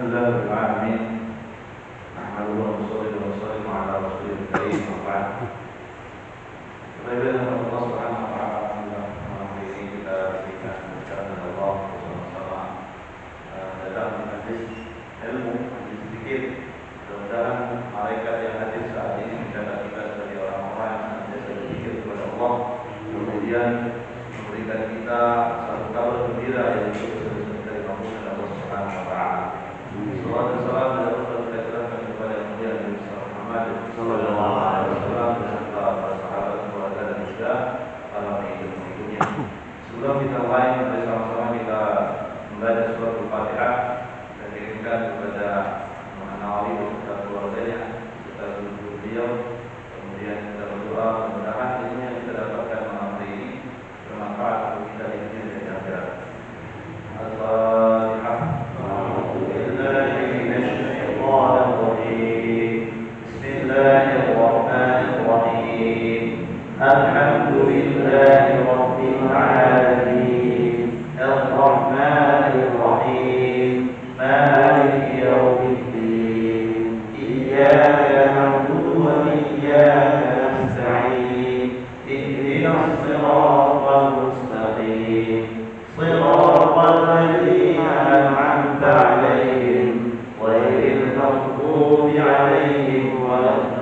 Alhamdulillah rabbil alamin. Nahmaduhu wa nusalli ala rasulil karim wa ba'd. Kemudian Allah Subhanahu wa taala malam ini kita berikan acara dari Allah bersama-sama dalam majlis ilmu, majlis zikir. Mudah-mudahan malaikat yang hadir saat ini mencatat kita sebagai orang-orang yang senantiasa berzikir kepada Allah. Kemudian memberikan kita satu kabar gembira yaitu dari Allah Subhanahu wa taala. Salawat dan salam kita curahkan kepada yang mulia Nabi Muhammad sallallahu alaihi wasallam beserta para sahabat, keluarga dan juga para pengikut-pengikutnya. Sebelum kita mulai, mari sama-sama kita membaca surah Al-Fatihah dan kirimkan kepada Muhammad Nawawi beserta keluarganya serta guru beliau. Kemudian kita berdoa mudah-mudahan ilmu yang kita dapatkan malam hari ini bermanfaat untuk kita di dunia dan di akhirat. Al-Fatihah. الحمد لله رب العالمين الرحمن الرحيم مالك يوم الدين إياك نعبد وإياك نستعين اهدنا الصراط المستقيم صراط الذين أنعمت عليهم غير المغضوب عليهم ولا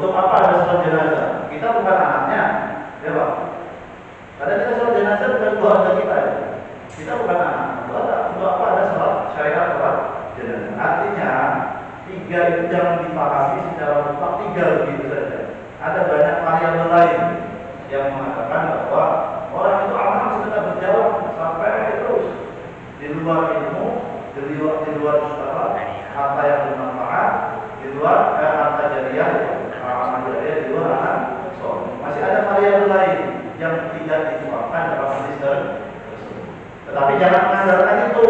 untuk apa ada sholat jenazah? Kita bukan anaknya, ya Pak. Karena kita sholat jenazah bukan keluarga kita ya. Kita bukan anak, keluarga itu jangan dipahami secara mutlak 3 begitu saja. Ada banyak variabel lain yang mengatakan bahwa orang itu aman tetap berjalan sampai terus di luar ilmu, di luar harta yang bermanfaat, di luar harta jariah, amal jariah, di luar anak soleh. Masih ada variabel lain yang tidak dituangkan dalam hadis tersebut. Tetapi jangan mengandalkan itu.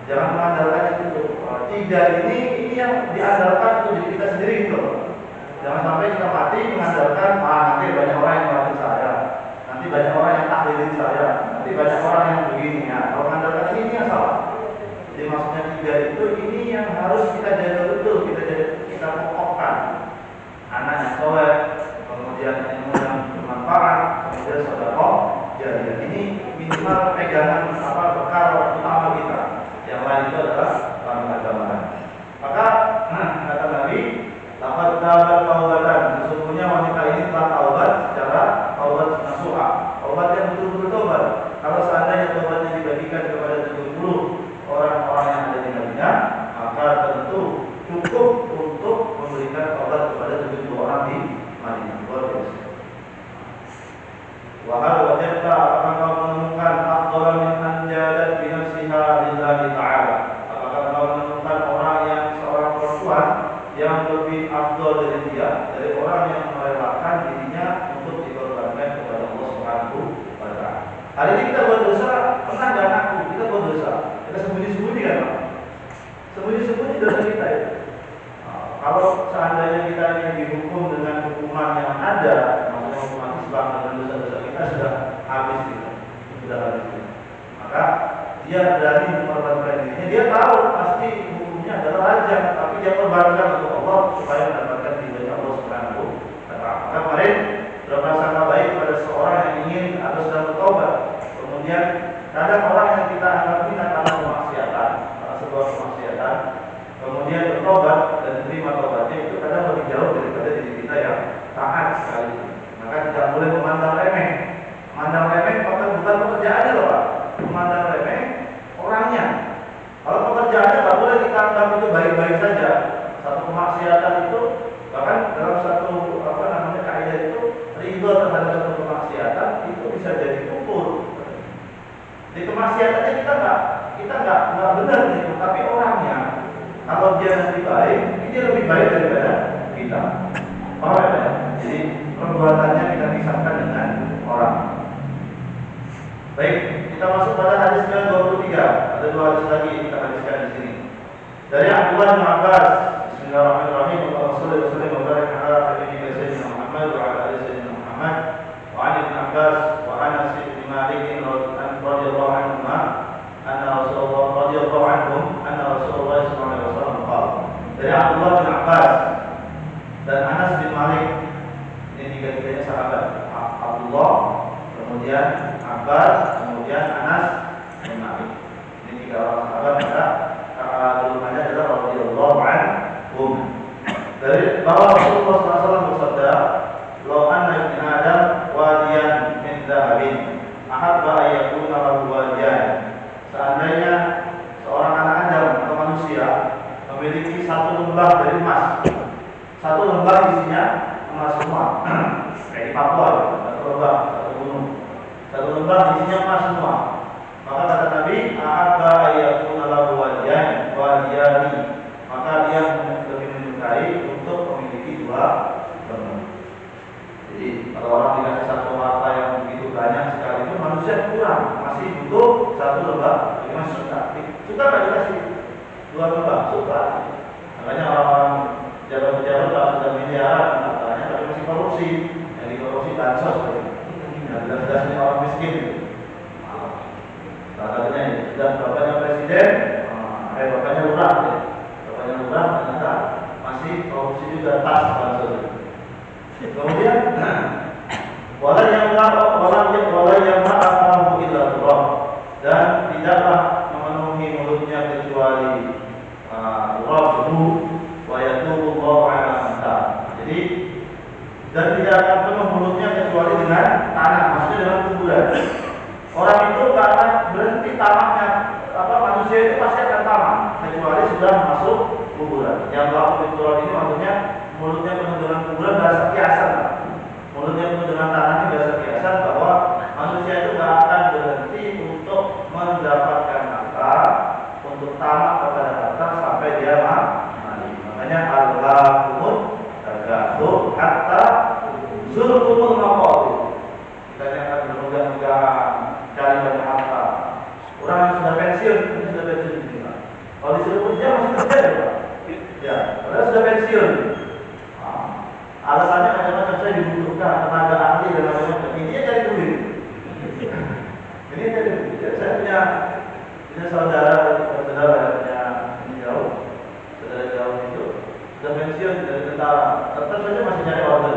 Jangan mengandalkan itu. 3 ini yang diandalkan untuk diri kita sendiri gitu. Jangan sampai kita mati mengandalkan nanti banyak orang yang mati saya, nanti banyak orang yang tahlilin saya, nanti banyak orang yang begini ya. Kalau mengandalkan ini yang salah. Jadi maksudnya 3 itu ini yang harus kita jaga betul, kita pokokkan. Anak yang soleh, kemudian ilmu yang bermanfaat, kemudian sedekah jariah. Ini minimal pegangan bekal utama kita. Yang lain itu adalah agama. Maka kata Nabi, laqad tabat taubatan, sesungguhnya wanita ini telah taubat secara taubat nasuha, taubat yang betul-betul taubat. Kalau seandainya taubatnya dibagikan kepada 70 orang-orang yang ada di Madinah, maka tentu cukup untuk memberikan taubat kepada 70 orang di Madinah. Luar biasa. Wahal wajadta, apakah kau menemukan afdhalan min anjadat bi nafsiha lillahi ta'ala? Apakah kau menemukan orang yang seorang perempuan yang lebih afdal dari dia, dari orang yang merelakan dirinya untuk dikorbankan kepada Allah Subhanahu wa taala? Hari ini kita buat dosa, pernah enggak ngaku kita buat dosa? Kita sembunyi-sembunyi kan, Pak? Sembunyi-sembunyi dosa kita ya. Kalau seandainya kita ini dihukum dengan hukuman yang ada, maksudnya hukuman Islam dengan dosa-dosa kita sudah habis gitu. Sudah habis gitu. Maka dia berani mengorbankan dirinya, dia tahu pasti hukumnya adalah rajam, tapi dia korbankan untuk Allah supaya mendapatkan ridha Allah Subhanahu wa taala. Maka kemarin berprasangka baik kepada seorang yang ingin atau sedang bertobat. Kemudian kadang orang yang kita anggap hina karena kemaksiatan, karena sebuah kemaksiatan, kemudian bertobat dan menerima tobatnya itu kadang lebih jauh daripada diri kita yang taat sekali. Maka tidak boleh memandang remeh. Memandang remeh bukan pekerjaannya loh Pak. Memandang remeh orangnya. Kalau pekerjaannya nggak boleh kita anggap itu baik-baik saja. Satu kemaksiatan itu bahkan dalam satu kaidah itu ridho terhadap satu kemaksiatan itu bisa jadi kufur. Di kemaksiatannya kita nggak benar gitu, tapi orangnya kalau dia lebih baik, dia lebih baik daripada kita. Paham ya? Jadi perbuatannya kita pisahkan dengan orang. Baik, kita masuk pada hadis ke-23. Ada 2 hadis lagi yang kita hadiskan di sini. Dari Abdullah bin Abbas, Bismillahirrahmanirrahim. Rasulullah sallallahu alaihi wasallam Sayyidina Muhammad wa ala ali Sayyidina Muhammad wa an Ibn Abbas wa Anas bin Malik radhiyallahu anhu anna Rasulullah radhiyallahu anhum anna Rasulullah sallallahu alaihi wasallam qala. Dari Abdullah bin Abbas dan Anas bin Malik, ini tiga-tiganya sahabat. Abdullah, kemudian Abbas, kemudian Anas bin Malik. Ini 3 orang sahabat, maka julukannya adalah radhiyallahu anhum. Dari bahwa Rasulullah SAW bersabda, "Law anna ibn Adam wadiyan min dhahabin, ahabba an yakuna lahu wadiyan." Seandainya seorang anak Adam atau manusia memiliki 1 lembah dari emas, 1 lembah isinya emas semua, kayak di Papua, 1 lembah, 1 gunung, 1 lembah isinya emas semua. Maka kata Nabi, "Ahabba ayyakuna lahu wadiyan wadiyani." Maka dia lebih menyukai untuk memiliki 2 lembah. Jadi kalau orang dikasih 1 harta yang begitu banyak sekali itu manusia kurang, masih butuh 1 lembah. Jadi masih suka nggak dikasih 2 lembah? Suka. Makanya orang-orang pejabat-pejabat tak sudah miliaran hartanya, tapi masih korupsi. Yang dikorupsi bansos, jelas-jelas ini orang miskin. Salah satunya ini, dan bapaknya presiden, bapaknya lurah, ternyata masih korupsi juga tas bansos. Kemudian, wala yang ma'afahu illa turab, dan tidaklah memenuhi mulutnya kecuali turab debu, wa yatubu Allahu 'ala man taab. Jadi dan tidak akan penuh mulutnya kecuali dengan tanah, maksudnya dengan kuburan. Orang itu nggak akan berhenti tamaknya, manusia itu pasti akan tamak kecuali sudah masuk kuburan. Yang laku fiturah ini maksudnya mulutnya penuh dengan kuburan, bahasa kiasan. Mulutnya penuh dengan tanah ini bahasa kiasan bahwa manusia itu tidak akan berhenti untuk mendapatkan harta, untuk tamak kepada harta sampai dia mati. Makanya al-ghakumut tagatsur hatta zurtumul maqabir. Kita akan bermegah-megah cari banyak harta. Orang yang sudah pensiun, ini sudah pensiun di sini. Kalau disuruh kerja masih kerja ya Pak? Ya, padahal sudah pensiun. Alasannya kadang-kadang saya dibutuhkan tenaga ahli dan macam-macam. Intinya cari duit. Ini cari duit. Ya, saya punya saudara punya ini jauh, saudara jauh itu sudah pensiun dari tentara. Tetap saja masih cari order.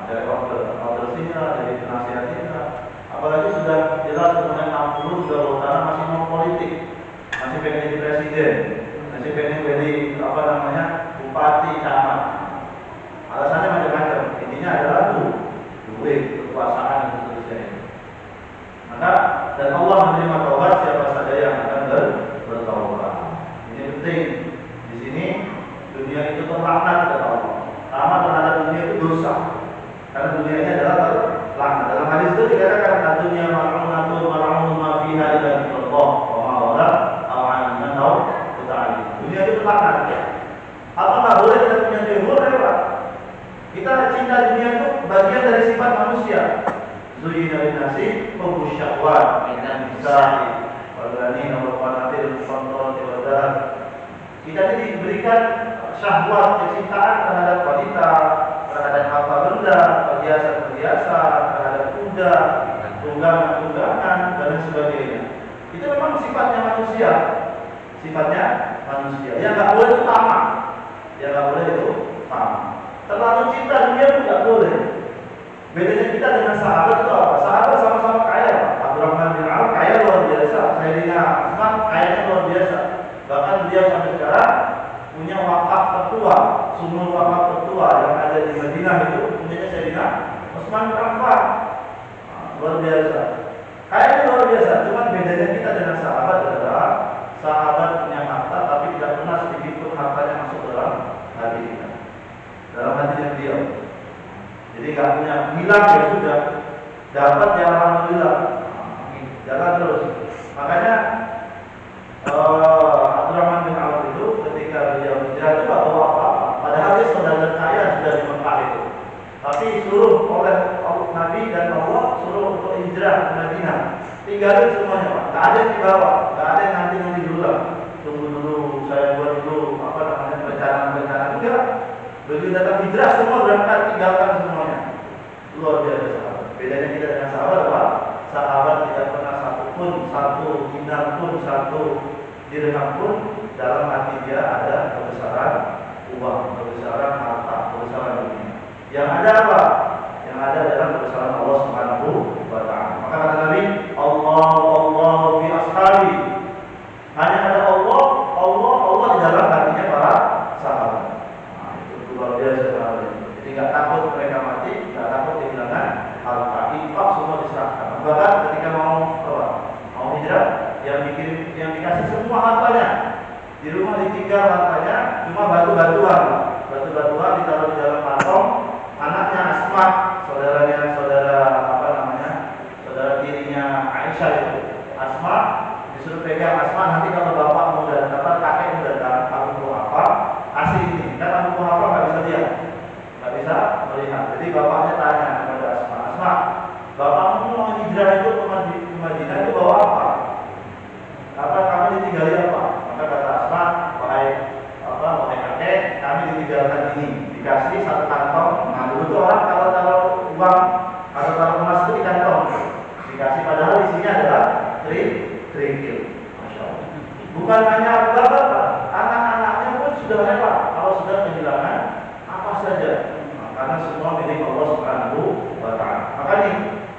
Cari order sini lah, jadi penasihat sini lah. Apalagi sudah jelas umurnya 60 sudah utara masih mau politik, masih pengen jadi presiden, masih pengen jadi bupati, camat. Alasannya macam-macam. Intinya adalah duit, kekuasaan dan seterusnya. Maka dan Allah menerima taubat siapa saja yang akan bertaubat. Ini penting. Di sini dunia itu terlaknat kata Allah. Tamat terhadap dunia itu dosa. Karena dunia ini adalah terlaknat. Dalam hadis itu dikatakan dunia mal'unatun mal'unun ma fiha illa dzikrillah wa ma wala aw 'an aw ta'ali. Dunia itu terlaknat. Apa enggak boleh kita punya dunia? Boleh, Pak. Kita cinta dunia itu bagian dari sifat manusia. Zuyyina lin-nasi hubbus syahwat minan nisa'i wal banina wal qanatir al-muqantarati wal dhahab. Kita ini diberikan syahwat, kecintaan terhadap wanita, terhadap harta benda, perhiasan-perhiasan, terhadap kuda, tunggangan-tunggangan dan sebagainya. Itu memang sifatnya manusia. Sifatnya manusia. Yang enggak boleh itu tamak. Yang enggak boleh itu tamak. Terlalu cinta dunia pun tidak boleh. Bedanya kita dengan sahabat itu apa? Sahabat sama-sama kaya. Abdurrahman bin Auf kaya luar biasa. Sayyidina Utsman kayanya luar biasa. Bahkan dia sampai sekarang punya wakaf tertua, sumur wakaf tertua yang ada di Madinah itu punyanya Sayyidina Utsman bin Affan. Luar biasa. Kayanya luar biasa. Cuma bedanya kita dengan sahabat adalah sahabat punya harta tapi tidak pernah sedikit pun hartanya masuk dalam hati kita. Dalam hatinya dia. Jadi nggak punya hilang ya sudah, dapat ya alhamdulillah, jalan terus. Makanya Abdurrahman bin Auf itu ketika beliau hijrah itu nggak bawa apa-apa. Padahal dia saudara kaya sudah di Mekah itu. Tapi suruh oleh Nabi dan Allah suruh untuk hijrah ke Madinah. Tinggalin semuanya Pak. Nggak ada yang dibawa, nggak ada yang nanti dulu lah. Tunggu dulu, saya buat dulu perencanaan. Enggak. Begitu datang hijrah semua berangkat, tinggalkan semuanya. Luar biasa. Bedanya kita dengan sahabat apa? Sahabat tidak pernah satu dinar pun, satu dirham pun dalam hati dia ada kebesaran uang, kebesaran harta, kebesaran dunia. Yang ada apa? Yang ada adalah kebesaran Allah Subhanahu wa Ta'ala. Maka kata Nabi, Allah fi ashabi. Hanya ada Allah di dalam hatinya para sahabat. Luar biasa sekali. Jadi nggak takut mereka mati, nggak takut kehilangan harta. Infak semua diserahkan. Bahkan ketika mau hijrah, yang dikasih semua hartanya. Di rumah ditinggal hartanya, cuma batu-batuan ditaruh di dalam kantong. Anaknya Asma, saudara tirinya Aisyah itu. Asma disuruh pegang. Asma nanti kalau bapak mau datang, kakek mau datang, kamu mau apa? Kasih ini. Dan kamu mau apa? Nggak bisa lihat, nggak bisa melihat. Jadi bapaknya tanya kepada Asma, bapakmu mau hijrah itu ke Madinah itu bawa apa? Apa kamu ditinggali apa? Maka kata Asma, wahai kakek, kami ditinggalkan ini. Dikasih satu kantong. Nah dulu tuh orang kalau taruh uang atau taruh emas itu di kantong. Dikasih padahal isinya adalah kerikil. Masya Allah. Bukan hanya bapak, anak-anaknya pun sudah hebat. Kalau sudah kehilangan apa saja, karena semua milik Allah Subhanahu wa Ta'ala. Maka ini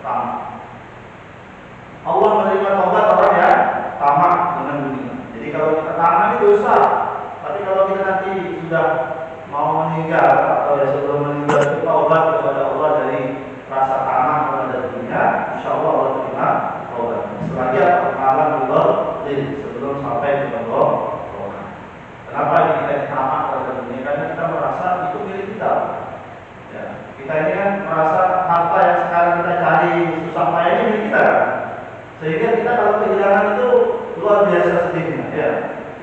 tamak. Allah menerima taubat orang yang tamak dengan dunia. Jadi kalau kita tamak ini dosa. Tapi kalau kita nanti sudah mau meninggal atau ya sebelum meninggal itu taubat kepada Allah dari rasa tamak kepada dunia, insya Allah Allah terima taubat. Selagi malam sebelum sampai ke Allah. Kenapa ini kita tamak? kalau kehilangan itu luar biasa sedihnya, ya.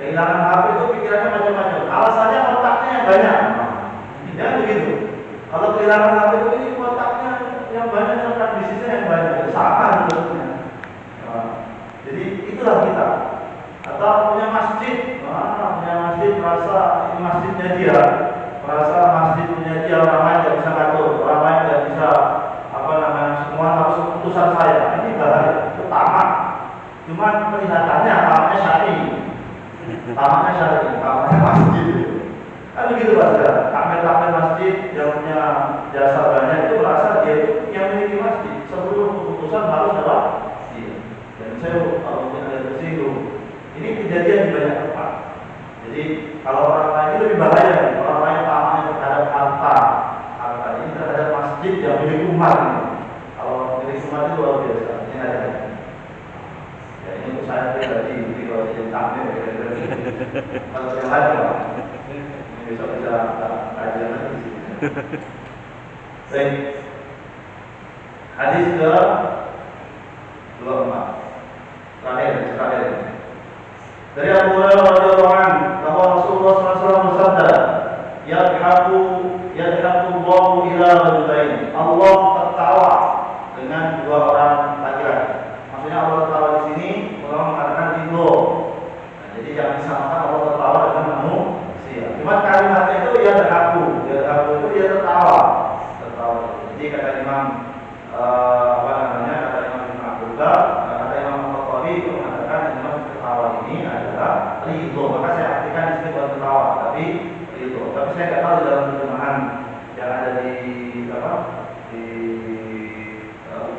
Kehilangan HP itu pikirannya macam-macam. Alasannya kontaknya yang banyak. Ya begitu. Kalau kehilangan HP itu ini kontaknya yang banyak, kan bisnisnya yang banyak. Sama sebetulnya. Jadi itulah kita. Atau punya masjid, punya masjid merasa ini masjidnya dia, merasa masjid punya dia, orang lain tidak bisa ngatur, orang lain tidak bisa semua harus keputusan saya. Ini bahaya, itu tamak. Cuman kelihatannya tamaknya syar'i, tamaknya masjid. Kan begitu Pak Saudara. Takmir masjid yang punya jasa banyak itu merasa dia itu yang memiliki masjid. Seluruh keputusan harus lewat dia. Dan saya kalau ada tersinggung. Ini kejadian di banyak tempat. Jadi kalau orang lain itu lebih bahaya. Orang lain tamaknya terhadap harta ini terhadap masjid yang milik umat. Kalau milik umat itu luar biasa. Ini ada. Ya ini untuk saya pribadi. Jadi kalau jadi takmir, kalau yang lain Pak, ini bisa kajian lagi di sini. Baik. Hadis ke 24. Terakhir. Dari Abu Hurairah radhiyallahu anhu bahwa Rasulullah SAW bersabda, Yadhaqullahu ila rajulain. Allah tertawa dengan dua orang laki-laki. Maksudnya Allah tertawa di sini Allah mengatakan ridho. Nah, jadi jangan disamakan Allah tertawa dengan manusia. Cuma kalimatnya itu yadhaqu itu dia tertawa. Jadi kata Imam kata Imam Ibnu Abdullah, kata Imam Al-Qurtubi itu mengatakan Imam tertawa ini adalah ridho. Maka saya artikan di sini bukan tertawa, tapi ridho. Tapi saya nggak tahu dalam terjemahan yang ada di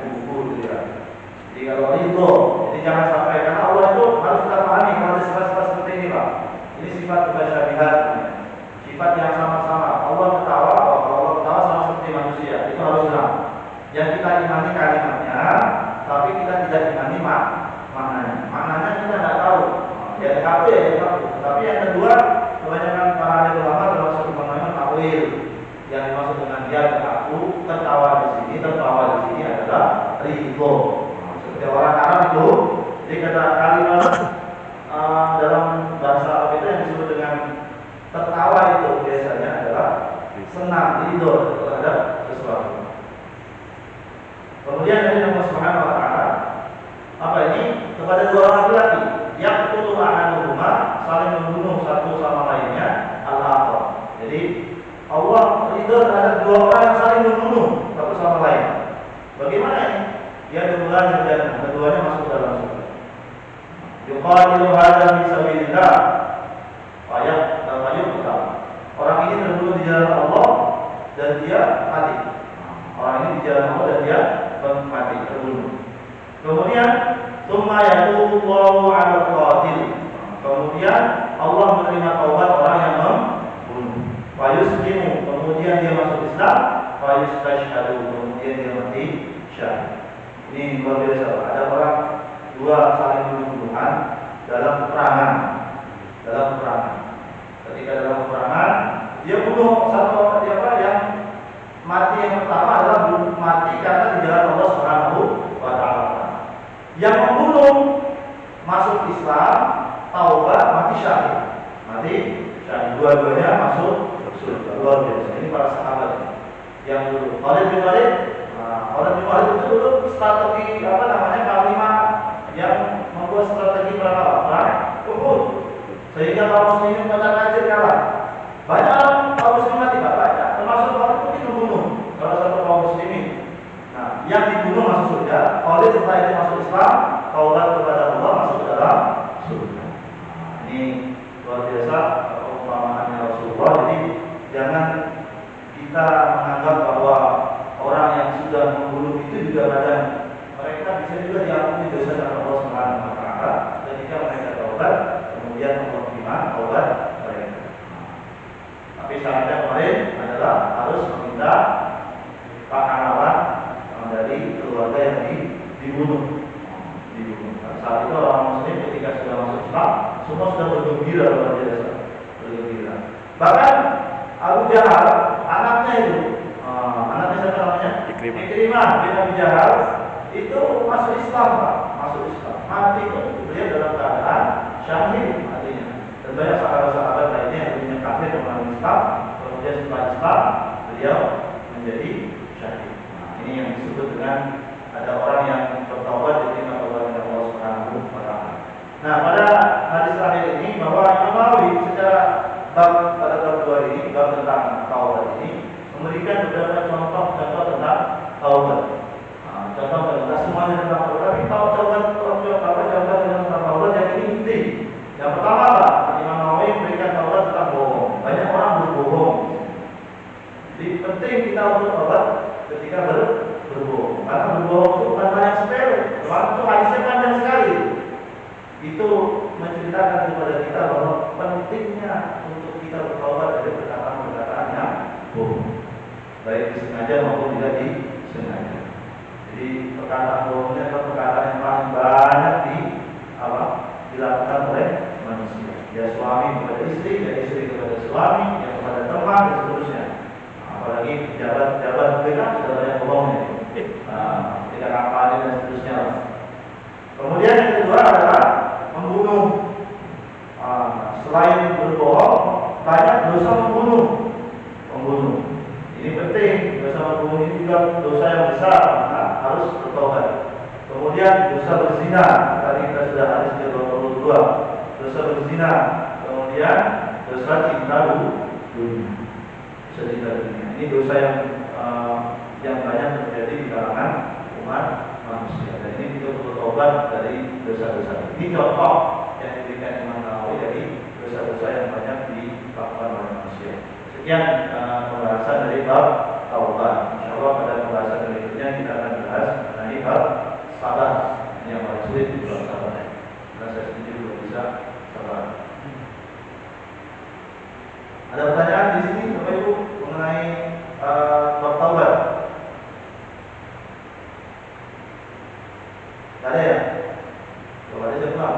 buku-buku gitu ya. Jadi kalau ridho, jadi jangan sampai karena Allah itu harus kita pahami kalau ada sifat-sifat seperti ini Pak. Ini sifat mutasyabihat, sifat yang sama-sama. Allah ketawa, kalau Allah ketawa sama seperti manusia, itu harus hilang. Yang kita imani kalimatnya, tapi kita tidak imani maknanya. Maknanya kita tidak tahu. Ya tapi Tapi yang kedua, kebanyakan para ulama dalam satu pemahaman takwil yang dimaksud dengan dia tertawa di sini adalah ridho. Seperti orang Arab itu, jadi kata kalimat dalam bahasa Arab itu yang disebut dengan tertawa itu biasanya adalah senang, ridho terhadap sesuatu. Kemudian dari Allah Subhanahu wa taala apa ini kepada dua orang laki-laki yang betul ahaduhuma saling membunuh satu sama lainnya al-akhar. Jadi Allah ridho terhadap dua orang yang saling membunuh satu sama lain. Bagaimana ini? Dia duluan dan keduanya masuk dalam surga. Yuqatilu hadza fi sabilillah fayuqtal. Orang ini terbunuh di jalan Allah dan dia mati. Orang ini di jalan Allah dan dia mati, terbunuh. Kemudian tsumma yatubullahu 'alal qatil. Kemudian Allah menerima taubat orang yang membunuh. Fayuslimu, kemudian dia masuk Islam. Fayustashhadu, kemudian dia mati syahid. Ini luar biasa. Ada orang dua saling bunuh-bunuhan dalam peperangan. Ketika dalam peperangan dia bunuh satu yang mati yang pertama adalah mati karena di jalan Allah Subhanahu wa taala. Yang membunuh masuk Islam, taubat, mati syahid. Dua-duanya masuk surga. Luar biasa. Ini para sahabat yang dulu. Khalid bin Walid itu dulu strategi panglima yang membuat strategi perang Uhud. Sehingga kaum muslimin pada kafir kalah. Banyak kaum muslimin tidak banyak, termasuk Khalid mungkin membunuh salah satu kaum muslimin. Nah, yang dibunuh masuk surga. Khalid setelah itu masuk Islam, taubat kepada Allah, masuk ke dalam surga. Ini luar biasa perumpamaannya Rasulullah. Jadi jangan kita menganggap bahwa orang yang sudah membunuh itu juga kadang mereka bisa juga diampuni dosa dari Allah Subhanahu wa taala ketika mereka taubat, kemudian menerima taubat mereka. Tapi syaratnya kemarin adalah harus meminta pahala dari keluarga yang dibunuh. Saat itu orang muslim ketika sudah masuk Islam, semua sudah bergembira luar biasa. Bahkan Abu Jahal, anaknya itu, anaknya siapa namanya? Ikrimah bin Abi Jahal itu masuk Islam, Pak. Masuk Islam. mati pun beliau dalam keadaan syahid artinya. Dan banyak sahabat-sahabat lainnya yang punya kafir dalam Islam, kemudian setelah Islam beliau menjadi syahid. Nah, ini yang disebut dengan ada orang yang bertaubat diterima oleh Allah Subhanahu wa taala. Nah, pada hadis terakhir ini bahwa Imam Nawawi secara pada bab 2 ini, bab tentang taubat ini memberikan beberapa contoh tentang taubat. Nah, contoh tentang semuanya tentang taubat, tapi contoh tentang taubat yang ini penting. Yang pertama apa? Imam Nawawi memberikan taubat tentang bohong. Banyak orang berbohong. Jadi penting kita untuk taubat ketika berbohong. Karena berbohong itu bukan hal yang sepele. Itu hadisnya panjang sekali. Itu menceritakan kepada kita bahwa pentingnya untuk kita bertaubat dari perkataan-perkataan yang bohong, baik disengaja maupun tidak disengaja. Jadi perkataan bohongnya adalah perkataan yang paling banyak dilakukan oleh manusia. Ya suami kepada istri, ya istri kepada suami, ya kepada teman dan seterusnya. Apalagi pejabat-pejabat mereka sudah banyak bohongnya. Tidak kampanye dan seterusnya. Kemudian yang kedua adalah membunuh. Selain berbohong, banyak dosa membunuh. Ini penting, dosa membunuh ini juga dosa yang besar, maka harus bertobat. Kemudian dosa berzina, tadi kita sudah hadis ke-22. Dosa berzina, kemudian dosa cinta dunia. Dosa cinta dunia. Ini dosa yang banyak terjadi di kalangan umat manusia. Dan ini kita perlu tobat dari dosa-dosa. Ini contoh yang diberikan Imam Nawawi dari dosa-dosa yang banyak dilakukan oleh manusia. Sekian pembahasan dari bab taubat. Insyaallah pada pembahasan berikutnya kita akan bahas mengenai bab sabar. Ini yang paling sulit di bab sabar. Karena saya sendiri belum bisa sabar. Ada pertanyaan di sini Bapak Ibu mengenai bab taubat? Tidak ada ya? Coba aja jawab.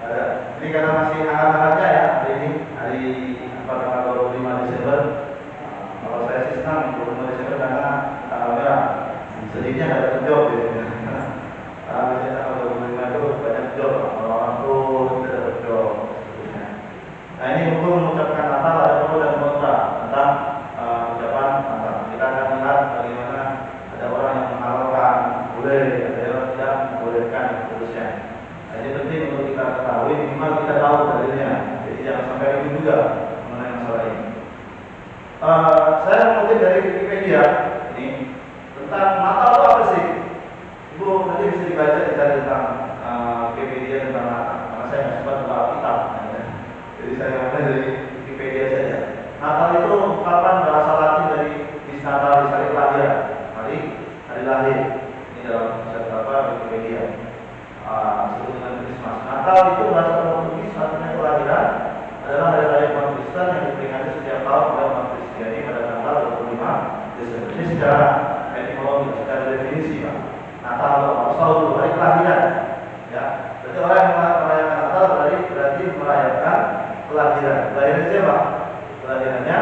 Ada. Ini karena masih hangat-hangatnya ya hari ini, hari 25 Desember. Kalau saya sih senang 25 Desember karena tanggal merah. Sedihnya ada job ya. Karena biasanya tanggal 25 itu banyak job, orang pun tidak ada job. Nah ini hukum mengucapkan Natal ada pro dan kontra tentang ucapan Natal. Kita akan lihat bagaimana ada orang yang menghalalkan boleh, ada yang tidak membolehkan seterusnya. Nah, ini penting untuk kita ketahui, minimal kita tahu dalilnya. Jadi jangan sampai ribut juga mengenai masalah ini. Saya mengutip dari Wikipedia ini tentang Natal itu apa sih? Ibu nanti bisa dibaca dicari tentang Wikipedia tentang Natal. Karena saya nggak sempat buka Alkitab. Jadi saya mulai dari Wikipedia saja. Natal itu ungkapan bahasa Latin dari Natalis, hari kelahiran, hari lahir. Ini dalam Wikipedia. Disebut dengan Christmas. Natal itu bahasa Portugis, artinya kelahiran adalah hari raya umat Kristen yang diperingati setiap tahun oleh umat Kristiani pada tanggal 25 Desember. Ini secara etimologi, secara definisi, Pak. Natal atau hari kelahiran. Ya, berarti orang yang merayakan Natal berarti merayakan kelahiran. Kelahiran siapa? Kelahirannya.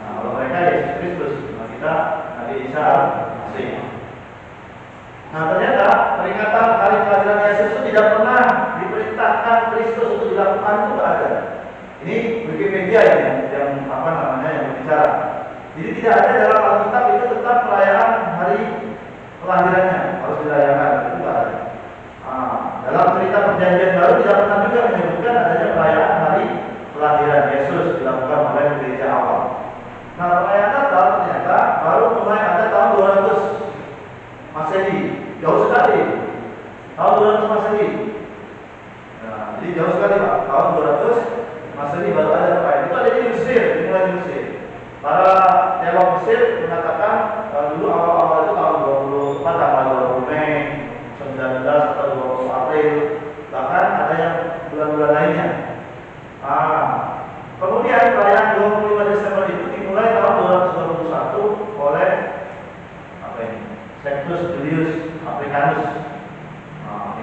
Nah, kalau mereka Yesus Kristus, nah kita Nabi Isa Al-Masih. Nah ternyata peringatan hari kelahiran Yesus itu tidak pernah diperintahkan Kristus untuk dilakukan, itu tidak ada. Ini Wikipedia yang berbicara. Jadi tidak ada dalam Alkitab itu tentang perayaan hari kelahirannya harus dirayakan, itu tidak ada. Dalam cerita perjanjian baru tidak pernah juga menyebutkan adanya perayaan hari kelahiran Yesus dilakukan oleh gereja awal. Nah perayaan Natal ternyata baru mulai ada tahun 200 Masehi, jauh sekali. Tahun 200 Masehi. Nah, jadi jauh sekali Pak. Tahun 200 Masehi baru ada perayaan. Itu ada di Mesir, dimulai di Mesir. Para teolog Mesir mengatakan dulu awal-awal itu tahun 24 tanggal 20 Mei, 19 atau 20 April, bahkan ada yang bulan-bulan lainnya. Kemudian perayaan 25 Desember itu dimulai tahun 221 oleh Sextus Julius Africanus.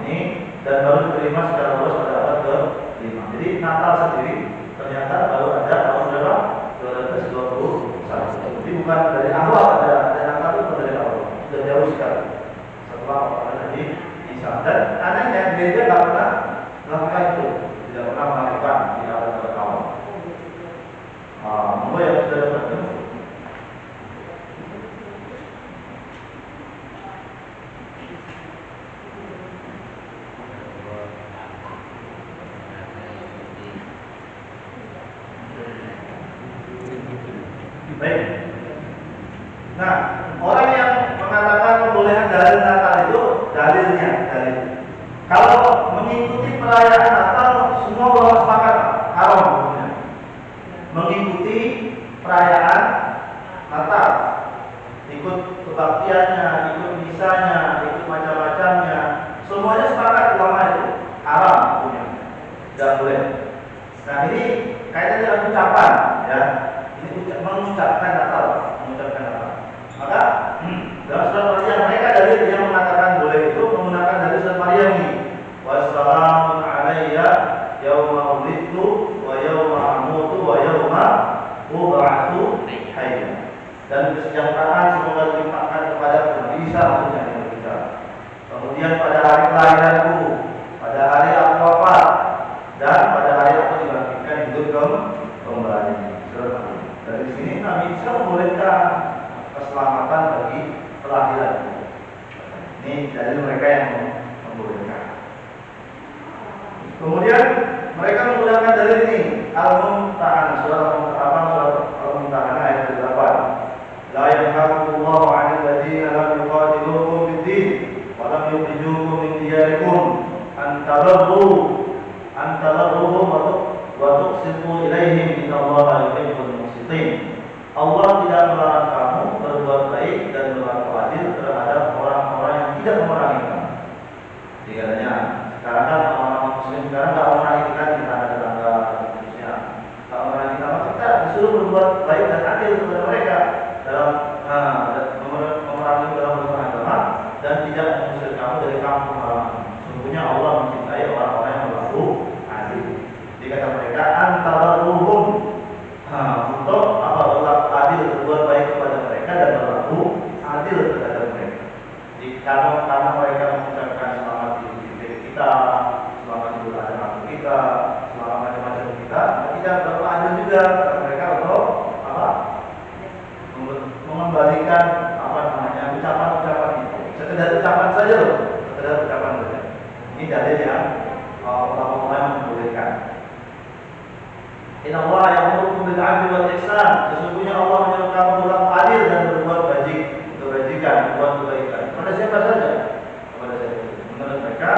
Ini dan baru diterima secara luas pada abad ke-5. Jadi Natal sendiri ternyata baru ada tahun berapa? 221. Jadi bukan dari awal ada Natal itu dari awal. Sudah jauh sekali. setelah Nabi Isa. Dan anehnya gereja nggak pernah melakukan itu, tidak pernah melakukan di abad pertama. Monggo yang sudah bertemu. Baik. Nah, orang yang mengatakan pembolehan dalil Natal itu dalilnya. Kalau mengikuti perayaan Natal, semua orang sepakat haram hukumnya. Mengikuti perayaan Natal, ikut kebaktiannya, ikut misanya, ikut macam-macamnya, semuanya sepakat ulama itu haram hukumnya, tidak boleh. Nah ini kaitannya dengan ucapan, ya. Mengucapkan Natal. Maka dalam surat Maryam mereka dari yang mengatakan boleh itu menggunakan dari surat Maryam ini. Wassalamun alayya yauma wulidtu wa yauma amutu wa yauma ub'atsu hayya. Dan kesejahteraan semoga dilimpahkan kepada Nabi Isa maksudnya yang berbicara. Kemudian pada hari kelahiranku, pada hari aku wafat, dan pada hari aku dibangkitkan hidup kembali. Dari sini Nabi Isa membolehkan keselamatan bagi kelahiran. Ini dari mereka yang membolehkan. Kemudian mereka menggunakan dalil ini Al-Mumtahanah, surat Al-Mumtahanah ayat 8. La yanhaqullahu 'anil ladzina lam yuqatilukum fid-din wa lam yukhrijukum min diyarikum an tabarruhum wa tuqsitu ilaihim innallaha yuhibbul muqsitin. Allah tidak melarang kamu berbuat baik dan berlaku adil terhadap orang-orang yang tidak memerangi kamu. Jadi katanya sekarang kan orang-orang muslim sekarang tak memerangi kita di tetangga Indonesia. Tak memerangi kita, kita disuruh berbuat baik dan adil kepada mereka dalam memerangi dalam beragama dan tidak mengusir kamu dari kampung halaman. Sesungguhnya Allah mencintai orang-orang yang berlaku adil. Jadi kata mereka antara ruhum untuk berlaku adil, berbuat baik kepada mereka dan berlaku adil terhadap mereka. Jadi karena mereka mengucapkan selamat di kita, selamat Idul Adha kita, selamat macam-macam kita, tidak berlaku adil juga mereka untuk mengembalikan ucapan-ucapan itu. Sekedar ucapan saja loh, sekedar ucapan saja. Ini dalil yang ulama-ulama yang membolehkan. Inna Allah ya'murukum bil 'adli wal ihsan. Sesungguhnya Allah menyuruh kamu berlaku adil dan berbuat kebajikan, berbuat kebaikan kepada siapa saja. Menurut mereka,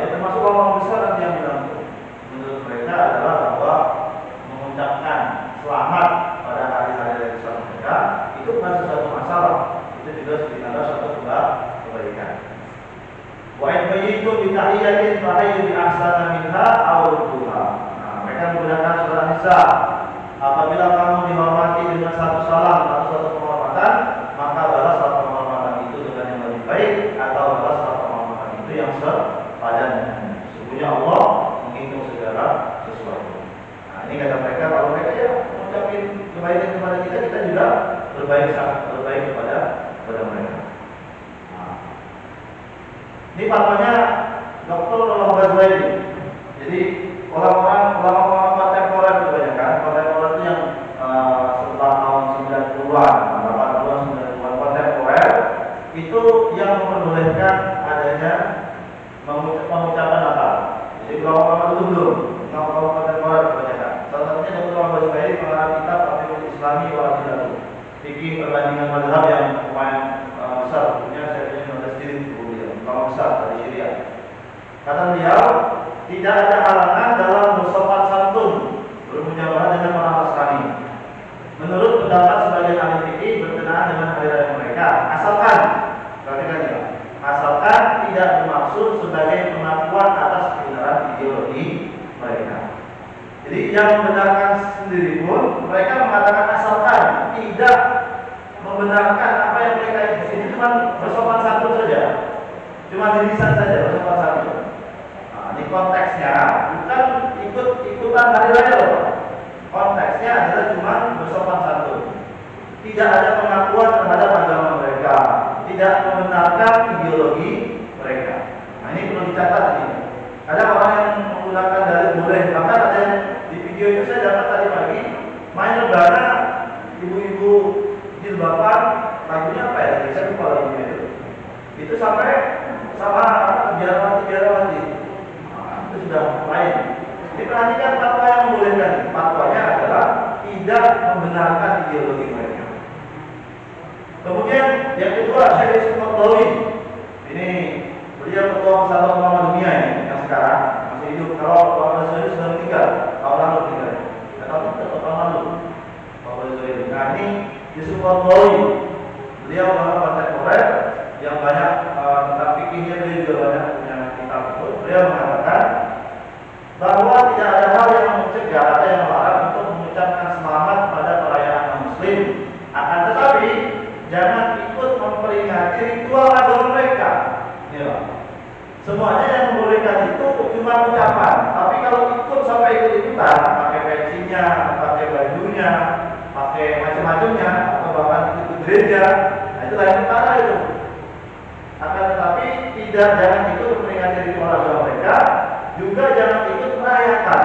ya termasuk orang besar nanti yang bilang itu. Menurut mereka adalah bahwa mengucapkan selamat pada hari-hari besar mereka itu bukan sesuatu masalah. Itu juga ditanda suatu kebaikan. Wa in bayyitum bi tahiyyatin fa hayyu bi ahsana minha aw rudduha. Mereka menggunakan surah Nisa. Apabila kamu dihormati dengan satu salam atau satu penghormatan, maka balas satu penghormatan itu dengan yang lebih baik atau balas satu penghormatan itu yang sepadannya. Sesungguhnya Allah menghitung segala sesuatu. Nah, ini kata mereka, kalau mereka ya mengucapkan kebaikan kepada kita, kita juga berbaik kepada mereka. Nah, ini fatwanya Dr. Al-Ghazali. Jadi orang-orang kontemporer kebanyakan, kontemporer itu yang setelah tahun 90-an, 80-an, 90-an kontemporer itu yang memperbolehkan adanya pengucapan Natal. Jadi ulama-ulama dulu belum, ulama kontemporer kebanyakan. Salah satunya Dr. Al-Ghazali mengarang kitab Al-Fiqh Islami wa Adilatuh. Fikih perbandingan mazhab yang lumayan besar, punya saya punya 15 jilid kemudian, ulama besar dari Syria. Kata beliau, tidak ada halangan dalam bersopan santun bermujawarah dengan orang Nasrani. Menurut pendapat sebagian ahli fikih berkenaan dengan hari raya mereka, asalkan, perhatikan ya, asalkan tidak bermaksud sebagai pengakuan atas kebenaran ideologi mereka. Jadi yang membenarkan sendiri pun mereka mengatakan asalkan tidak membenarkan apa yang mereka ini cuma bersopan santun saja, cuma dilisan saja bersopan santun. Ini konteksnya bukan ikutan hari raya loh. Konteksnya adalah cuma bersopan santun. Tidak ada pengakuan terhadap agama mereka. tidak membenarkan ideologi mereka. Nah ini perlu dicatat ini. Ada orang yang menggunakan dalil boleh, bahkan ada yang di video itu saya dapat tadi pagi main rebana, ibu-ibu jilbaban, lagunya apa ya? Saya lupa lagunya itu. Itu sampai sama biarawati. Nah, itu sudah lain. Jadi perhatikan fatwa yang membolehkan. Fatwanya adalah tidak membenarkan ideologi mereka. Kemudian yang kedua, Syekh Yusuf Qaradawi. Ini beliau ketua Persatuan Ulama Dunia ini yang sekarang masih hidup. Kalau Pak Presiden sudah meninggal, tahun lalu meninggal. Tahun lalu Pak Presiden. Nah ini Yusuf Qaradawi. Beliau ulama partai Korea yang banyak tentang fikihnya, beliau juga banyak punya kitab itu. Beliau mengatakan bahwa tidak ada hal yang mencegah atau yang melarang untuk mengucapkan selamat pada perayaan non-Muslim. Akan tetapi jangan ikut memperingati ritual agama mereka. Ya. Semuanya yang membolehkan itu cuma ucapan. Tapi kalau ikut sampai ikut-ikutan, pakai pensinya, pakai bajunya, pakai macam-macamnya, atau bahkan ikut gereja, nah itu lain perkara itu. Akan tetapi jangan ikut memperingati ritual agama mereka, juga jangan ikut merayakan.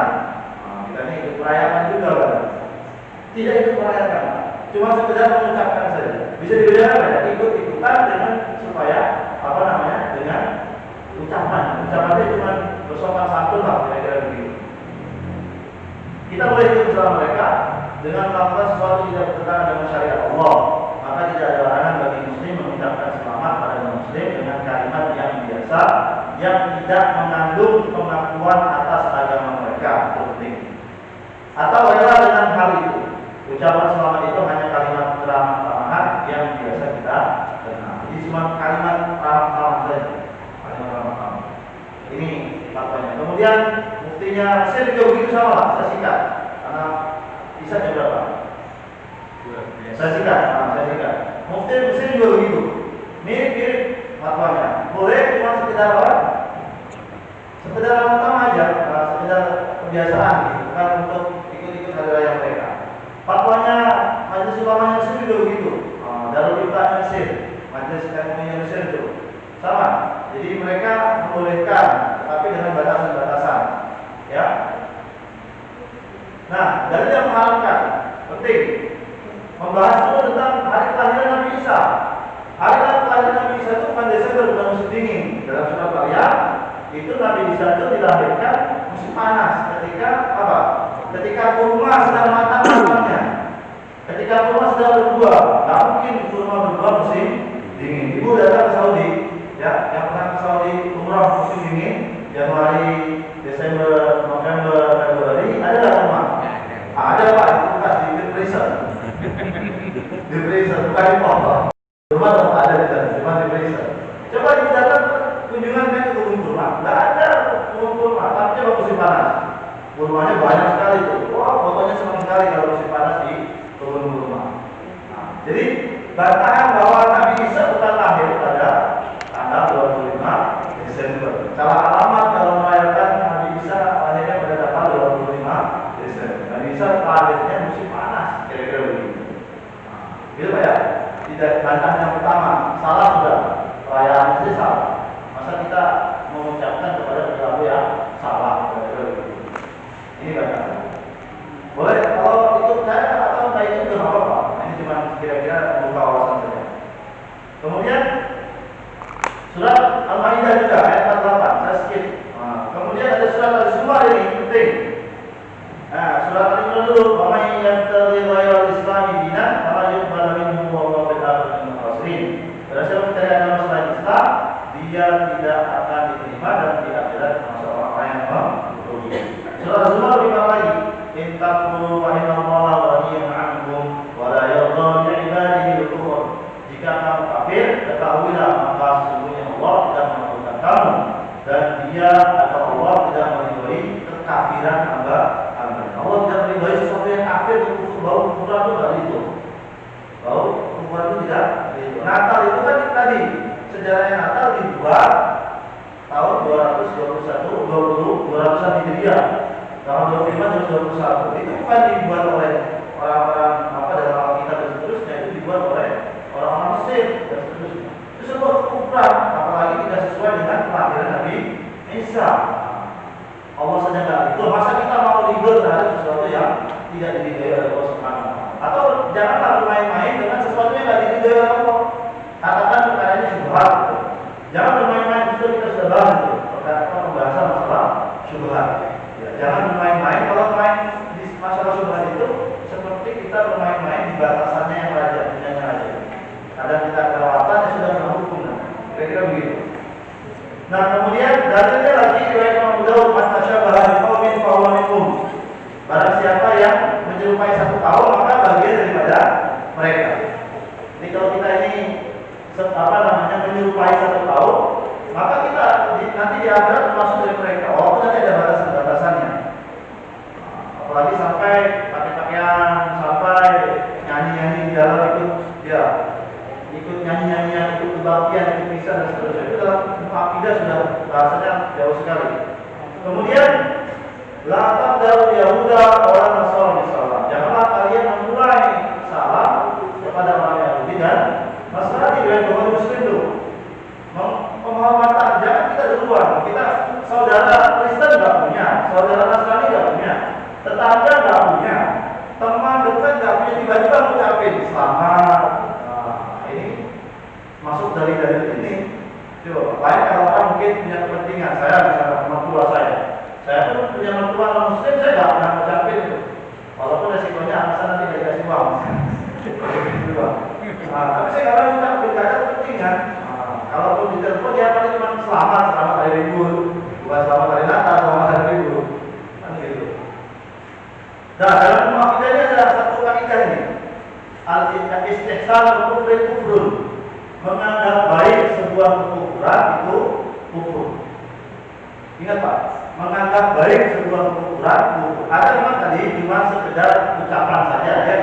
Nah, kita ini ikut merayakan juga, kan? Tidak ikut merayakan, cuma sekedar mengucapkan saja. Bisa dibedakan ya, ikut-ikutan dengan supaya dengan ucapan. Ucapannya cuma bersopan santun lah, kira-kira begitu. Kita boleh ikut bersama mereka dengan melakukan sesuatu tidak bertentangan dengan syariat Allah. Maka tidak ada larangan bagi muslim mengucapkan selamat pada non-muslim dengan kalimat yang biasa, yang tidak mengandung pengakuan atas agama mereka. Itu penting. Atau rela dengan hal itu. Ucapan selamat itu hanya kalimat ramah-tamahan yang biasa kita kenal. Jadi cuma kalimat ramah-tamah saja. Kalimat ramah-tamah. Ini fatwanya. Kemudian muftinya saya juga begitu sama, saya sikat. Karena bisa berapa? Saya sikat. Mufti Muslim juga begitu. Mirip fatwanya. Boleh cuma sekedar apa? Sekedar ramah-tamah aja, sekedar kebiasaan gitu. Bukan untuk ikut-ikut hari raya mereka. Fatwanya Majelis Ulama Mesir juga begitu. Darul Ifta Mesir, Majelis MUI Mesir itu sama. Jadi mereka membolehkan, tapi dengan batasan-batasan. Ya. Nah, dari yang menghalalkan, penting membahas dulu tentang hari kelahiran Nabi Isa. Hari kelahiran Nabi Isa itu bukan Desember, bukan musim dingin. Dalam surat Maryam itu Nabi Isa itu dilahirkan musim panas. Ketika apa? Ketika kurma sedang matang-matangnya, ketika kurma sedang berbuah. Nggak mungkin kurma berbuah musim dingin. Ibu datang ke Saudi, ya, yang pernah ke Saudi umrah musim dingin, Januari, Desember, November, Februari, ada nggak kurma? Ada Pak, itu bekas di freezer. Di freezer, bukan di pot. Kurma tetap ada di sana, cuma di freezer. Coba ibu datang kunjungan ke kebun kurma, nggak ada kebun kurma, tapi coba musim panas. Kurmanya banyak sekali tuh. Wah, fotonya senang sekali kalau musim panas di kebun kurma. Nah, jadi bantahan bahwa Nabi Isa bukan lahir pada tanggal 25 Desember. Salah alamat kalau merayakan Nabi Isa lahirnya pada tanggal 25 Desember. Nabi Isa lahirnya musim panas, kira-kira begitu. Nah, gitu Pak ya. Tidak bantahan yang pertama, salah sudah. Perayaan itu salah. Masa kita mengucapkan kepada perilaku yang salah, kira-kira begitu. Ini bantahan. Boleh kalau ikut saya atau enggak itu juga apa-apa. Ini cuma kira-kira membuka wawasan saja. Kemudian surat Al-Maidah juga ayat 48, saya skip. Nah, kemudian ada surat Al-Zumar ini penting. Nah, surat Al-Imran dulu, "Wa may yattaqi ghayral islami dinan fala yuqbal minhu wa huwa fil akhirati minal khasirin." Barang siapa mencari agama selain Islam, dia tidak akan diterima dan di akhirat termasuk orang yang merugi. Surat Al-Zumar lebih lagi, "Intakfuru fa innallaha ghaniyyun 'ankum wa la yarda li 'ibadihi al-kufur." Jika kamu kafir, ketahuilah maka sesungguhnya Allah tidak mengampuni kamu dan Dia atau Allah tidak meridhai kekafiran hamba-hamba. Allah tidak meridhai sesuatu yang kafir untuk kufur. Bau kufur itu enggak itu. Bau kufur itu tidak itu. Natal itu kan tadi sejarahnya Natal dibuat tahun 200-an Hijriah. Tahun 25-21 itu bukan dibuat oleh orang-orang dalam Alkitab dan seterusnya, itu dibuat oleh orang-orang Mesir dan seterusnya. tidak diridhoi oleh Allah Subhanahu wa Ta'ala. Atau janganlah bermain-main dengan sesuatu yang tidak diridhoi oleh Allah. Katakan perkara ini syubhat. Jangan bermain-main, itu kita sudah bahas itu. Pembahasan masalah syubhat. Ya, jangan bermain-main. Kalau main di masalah syubhat itu seperti kita bermain-main di batasannya yang raja, dunianya raja. Kadang kita kelewatan, ya sudah kena hukum. Kira-kira begitu. Nah, kemudian dalilnya lagi riwayat Imam Abu Dawud, "Man tasyabaha biqaumin fa huwa minhum." Barang siapa yang menyerupai satu kaum, maka bagian daripada mereka. Jadi kalau kita ini menyerupai satu kaum, maka kita nanti di akhirat termasuk dari mereka. Walaupun nanti ada batasan-batasannya. Apalagi sampai pakai pakaian, sampai nyanyi-nyanyi di dalam ikut nyanyi-nyanyian, ikut kebaktian, ikut misa dan seterusnya. Itu dalam akidah sudah bahasanya jauh sekali. Kemudian la tabda'u yahuda wa nasara bisalam. Janganlah kalian memulai salam kepada orang Yahudi dan Nasrani dengan Bukhari Muslim itu. Penghormatan, jangan kita duluan. Kita saudara Kristen nggak punya, saudara Nasrani nggak punya, tetangga nggak punya, teman dekat nggak punya, tiba-tiba mengucapin selamat. Nah, ini masuk dari ini. Coba, baik kalau orang mungkin punya kepentingan. Saya misalnya mertua saya pun punya mertua non Muslim, saya nggak pernah mengucapin itu. Walaupun resikonya anak saya nanti nggak dikasih uang. Tapi saya nggak pernah mengucapin, nggak ada kepentingan. Kalaupun di telepon dia paling cuma selamat hari libur, bukan selamat hari Natal, selamat hari libur, kan gitu. Nah, dalam akidah ini ada satu kaidah ini, al-istihsan kufrun, menganggap baik sebuah kekufuran itu kufur. Ingat Pak, menganggap baik sebuah kekufuran kufur. Ada memang tadi cuma sekedar ucapan saja, dia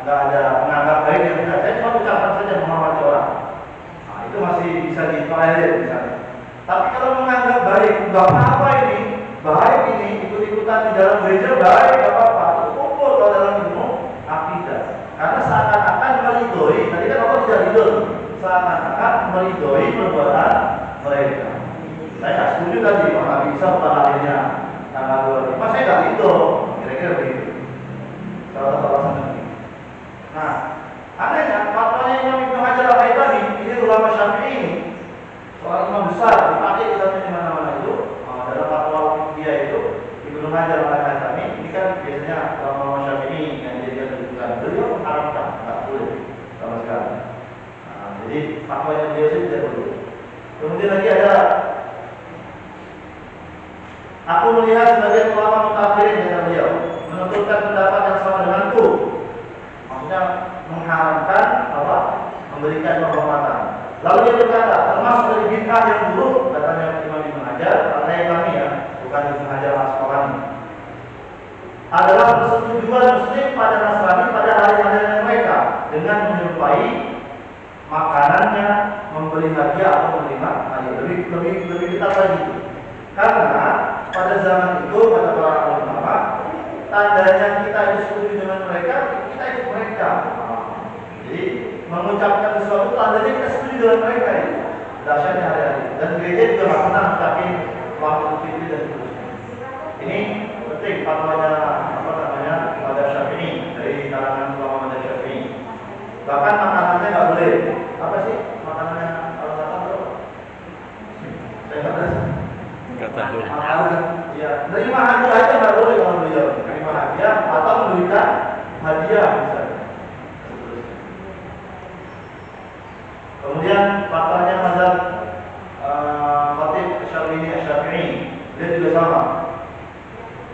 nggak ada menganggap baik yang tidak. Saya cuma ucapan saja menghormati orang. Itu masih bisa ditolerir misalnya. Tapi kalau menganggap baik, nggak apa-apa ini, baik ini, ikut-ikutan di dalam gereja baik, nggak apa-apa. Itu kufur kalau dalam ilmu akidah. Karena seakan-akan meridhoi, tadi kan Allah tidak ridho, seakan-akan meridhoi perbuatan mereka. Saya nggak setuju tadi, Nabi Isa bukan lahirnya tanggal 25, saya nggak ridho, kira-kira begitu. Salah satu alasan ini. Nah, anehnya, fatwanya Imam Ibnu Hajar Al-Haytami, ini ulama Syafi'i ini, seorang imam besar, dipakai kitabnya di mana-mana itu, dalam fatwa dia itu, Ibnu Hajar Al-Haytami, ini kan biasanya ulama Syafi'i yang dijadikan rujukan, beliau mengharamkan, nggak boleh sama sekali. Nah, jadi fatwanya dia itu tidak perlu. Kemudian lagi ada, aku melihat sebagian ulama mutakhirin kata beliau, menentukan pendapat yang sama denganku. Maksudnya mengharamkan apa? Memberikan penghormatan. Lalu dia berkata, termasuk dari bid'ah yang buruk, katanya Imam Ibnu Hajar, Al-Haytami ya, bukan Ibnu Hajar Al-Asqalani, adalah persetujuan Muslim pada Nasrani pada hari-hari mereka dengan menyerupai makanannya, memberi hadiah atau menerima hadiah. Lebih ketat lagi. Karena pada zaman itu kata para ulama, tandanya kita itu setuju dengan mereka, kita ikut mereka. Jadi mengucapkan sesuatu tandanya kita setuju dengan mereka ya. Dahsyatnya hari-hari. Dan gereja juga nggak pernah mengucapin waktu Fitri dan seterusnya. Ini penting fatwanya pada Syafi'i, dari kalangan ulama pada Syafi'i. Bahkan makanannya nggak boleh. Apa sih makanannya kalau kata apa? Saya nggak tahu. Kata dulu. Ya, terima hadiah aja nggak boleh kalau beliau. Terima hadiah atau memberikan hadiah misalnya. Kemudian fatwanya mazhab Khatib Syafi'i, dia juga sama.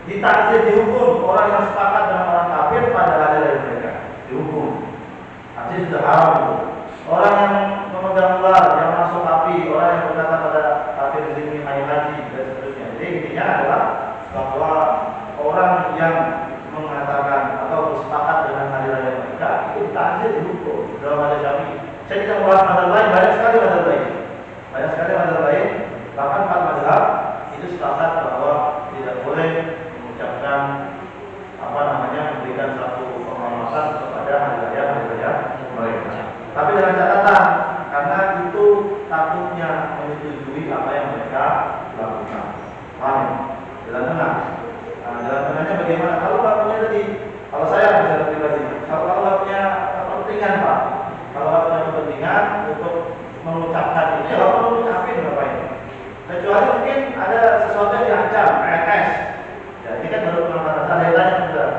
Ditakzir, dihukum orang yang sepakat dengan orang kafir pada hari dari mereka, dihukum. Artinya sudah haram itu. Orang yang memegang ular, yang masuk api, orang yang berkata pada kafir di sini ayo haji dan seterusnya. Jadi intinya adalah bahwa orang yang mengatakan atau bersepakat dengan hari raya mereka itu ditakzir, dihukum dalam mazhab Syafi'i. Saya tidak membahas mazhab lain, banyak sekali mazhab lain. Banyak sekali mazhab lain, bahkan 4 mazhab itu sepakat bahwa tidak boleh mengucapkan memberikan satu penghormatan kepada hari raya mereka. Tapi dengan catatan, karena itu takutnya menyetujui apa yang mereka lakukan. Paham? Jalan tengah. Nah, jalan tengahnya bagaimana? Kalau bakunya tadi Kalau saya bisa pribadi, kalau nggak punya kepentingan Pak, kalau nggak punya kepentingan untuk mengucapkan ini, ya kalau mengucapin ngapain? Kecuali mungkin ada sesuatu yang diancam, PNS. Ya ini kan baru pengamatan saya tanya sudah.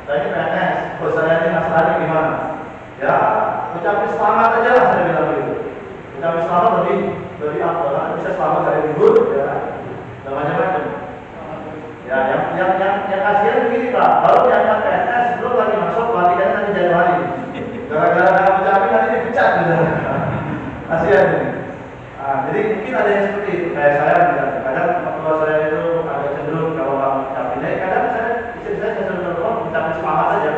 Saya ini PNS, bos saya ini masalahnya gimana? Ya ucapin selamat aja lah saya bilang begitu. Ucapin selamat lebih apa? Bisa selamat dari libur, ya, dan macam-macam. Ya, yang kasihan begini Pak, kalau diangkat PNS belum lagi masuk pelatihannya nanti Januari. Gara-gara nggak ucapin nanti dipecat gitu. Kasihan ini. Nah, jadi mungkin ada yang seperti itu. Kayak saya bilang, kadang mertua saya itu agak cenderung kalau nggak ucapin. Jadi kadang istri saya cenderung ucapin selamat aja.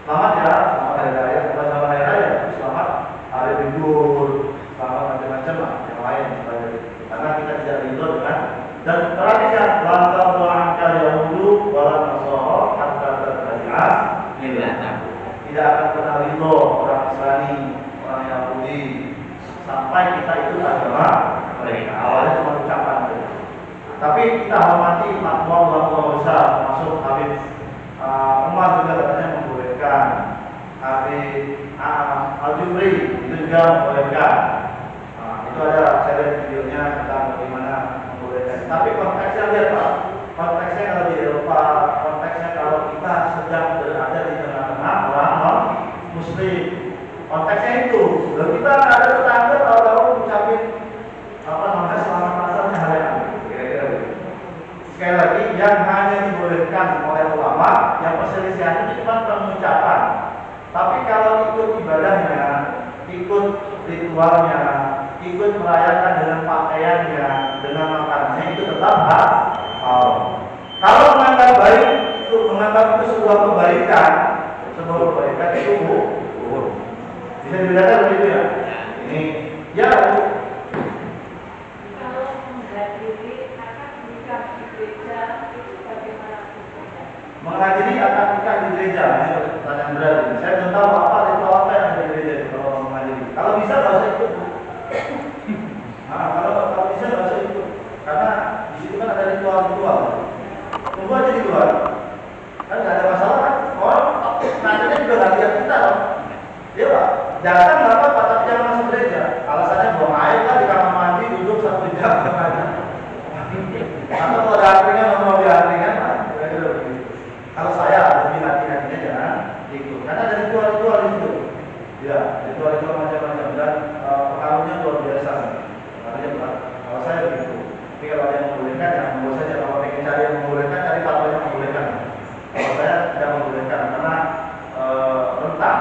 Selamat ya, selamat hari raya, bukan selamat hari raya, tapi selamat hari libur, selamat macam-macam lah yang lain supaya karena kita tidak ridho dengan dan perhatikan lantar doangkan Yahudu walau nasoro hatta terjadiah tidak akan pernah ridho orang Nasrani, orang Yahudi sampai kita itu agama mereka. Awalnya cuma ucapan saja. Tapi kita hormati fatwa ulama besar termasuk Habib Umar juga katanya membolehkan, Habib Al-Jufri itu juga membolehkan. Itu ada saya lihat videonya tentang bagaimana membolehkan. Tapi konteksnya lihat Pak, konteksnya kalau di Eropa, konteksnya kalau kita sedang berada di tengah-tengah orang non-Muslim, konteksnya itu. Lalu kita ada tetangga tahu-tahu mengucapin apa namanya selamat Natalnya hari ini. Kira-kira begitu. Sekali lagi yang hanya dibolehkan oleh ulama, yang perselisihan itu cuma pengucapan. Tapi kalau ikut ibadahnya, ikut ritualnya, ikut merayakan dengan pakaiannya, dengan makanannya itu tetap halal. Kalau menganggap itu sebuah kebaikan itu bisa dibedakan begitu ya. Ini ya. Kalau menghadiri akad nikah di gereja itu bagaimana? Menghadiri akad nikah di gereja, ini pertanyaan berat. Saya belum tahu apa ritual apa yang ada di gereja kalau menghadiri. Kalau bisa nggak usah ikut. Kalau bisa nggak usah ikut, karena di situ kan ada ritual. Tunggu aja di luar, kan nggak ada masalah kan? Orang nantinya juga nggak lihat kita loh. Iya Pak, datang nggak apa-apa tapi jangan masuk gereja. Alasannya buang air lah di kamar mandi, duduk 1 jam aja. Atau kalau ada angkringan atau mau diangkringan, kalau saya lebih hati-hatinya jangan ikut, karena ada ritual di situ. Ya, ritual macam-macam dan pengaruhnya luar biasa. Kalau saya begitu. Tapi kalau ada yang membolehkan, ya memboleh saja. Kalau pengen cari yang membolehkan, cari fatwa yang membolehkan. Kalau saya tidak membolehkan karena rentan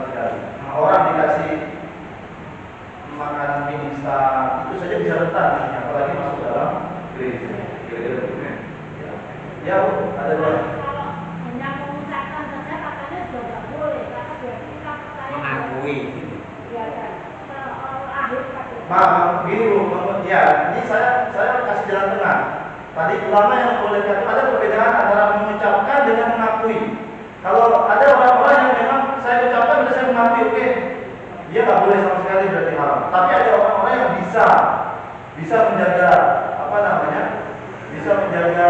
sekali. Nah, orang dikasih makanan mie instan itu saja bisa rentan, apalagi masuk dalam gereja. Ya, ada dua. Kalau hanya mengucapkan saja katanya juga nggak boleh, karena berarti kita percaya mengakui. Ya kan, akhir kata. Begini Bu, ya, ini saya kasih jalan tengah. Tadi ulama yang membolehkan itu ada perbedaan antara mengucapkan dengan mengakui. Kalau ada orang-orang yang memang saya ucapkan, saya mengakui, oke, dia nggak boleh sama sekali berarti haram. Tapi ada orang-orang yang bisa menjaga apa namanya, bisa menjaga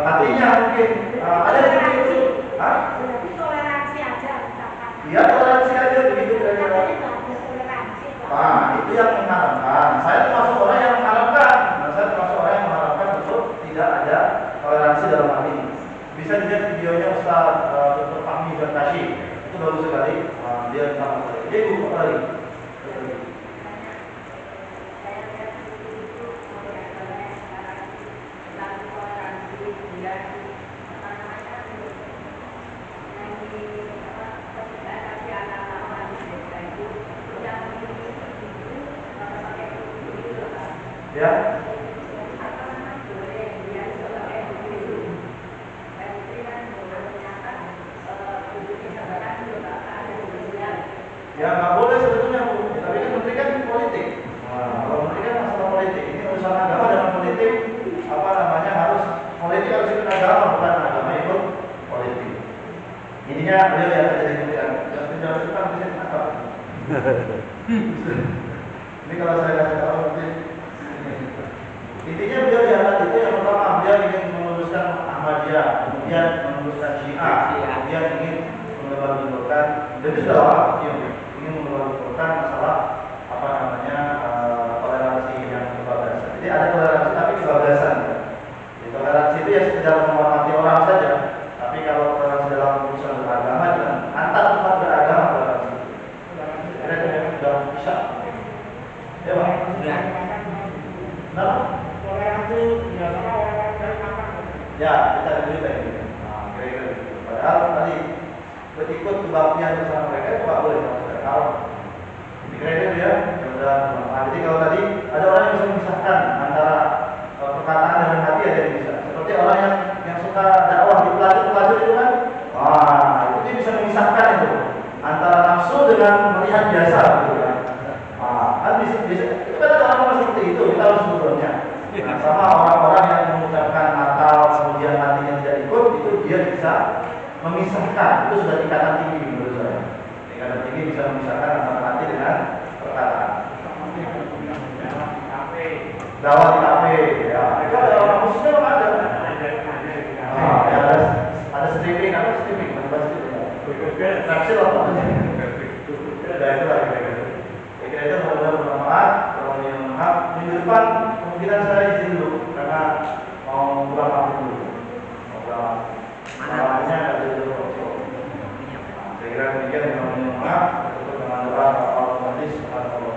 hatinya mungkin. Ada yang seperti itu. Berarti toleransi aja ucapkan. Iya, toleransi aja begitu Katanya kira-kira. nggak ada toleransi. Nah, itu yang mengharapkan. Saya termasuk orang yang mengharapkan. Saya termasuk orang yang mengharapkan untuk tidak ada toleransi dalam hal ini. Bisa dilihat videonya Ustaz Dr. Fahmi Bertashi. Itu bagus sekali. Dia tentang masalah ini. Dia buku lagi. Ya. Ya nggak boleh sebetulnya Bu. Tapi kan menteri kan politik. Nah, kalau menteri kan masalah politik. Ini urusan agama dengan politik. Apa namanya harus politik harus ikut agama, bukan agama ikut politik. Intinya beliau yang jadi menteri agama. Jangan suka bisa apa? Ini kalau saya kasih tahu nanti. Intinya beliau diangkat itu yang pertama, beliau ingin meluruskan Ahmadiyah, kemudian meneruskan Syiah, kemudian ingin mengembangkan, dan itu sudah lama, ingin mengembangkan masalah apa namanya toleransi yang kebablasan. Jadi ada toleransi tapi kebablasan. Jadi, toleransi itu ya sekedar menghormati orang saja. Tapi kalau toleransi dalam urusan beragama dan antar umat beragama toleransi. Kira itu sudah bisa. Ya Pak. Kenapa? Toleransi biasanya orang dari kapan? Ya, kita cerita ini. Nah, kira-kira gitu. Padahal tadi berikut kebaktian bersama mereka itu nggak boleh kalau kira-kira dia sudah. Jadi kalau tadi ada orang yang bisa memisahkan antara perkataan dengan hati, ada yang bisa. Seperti orang yang suka dakwah di pelacur itu kan, wah itu dia bisa memisahkan itu antara nafsu dengan melihat biasa gitu kan. Kan bisa itu kan ada orang seperti itu, kita harus sebetulnya. Nah, sama orang-orang yang mengucapkan Natal kemudian hatinya tidak ikut, itu dia bisa memisahkan. Itu sudah tingkatan tinggi menurut saya. Tingkatan tinggi bisa memisahkan antara hati dengan perkataan. Dakwah di kafe, ya. Itu ada orang muslim ada. Ya, ada streaming, apa streaming? Tafsir apa? Ya itu lah kira-kira. Kira-kira itu mudah-mudahan bermanfaat. Kalau yang bermanfaat, minggu depan kemungkinan saya izin dulu karena mau pulang kampung dulu. Mau pulang. Malamnya ada dulu. Saya kira demikian. Mohon maaf untuk dengan doa otomatis kepada Allah.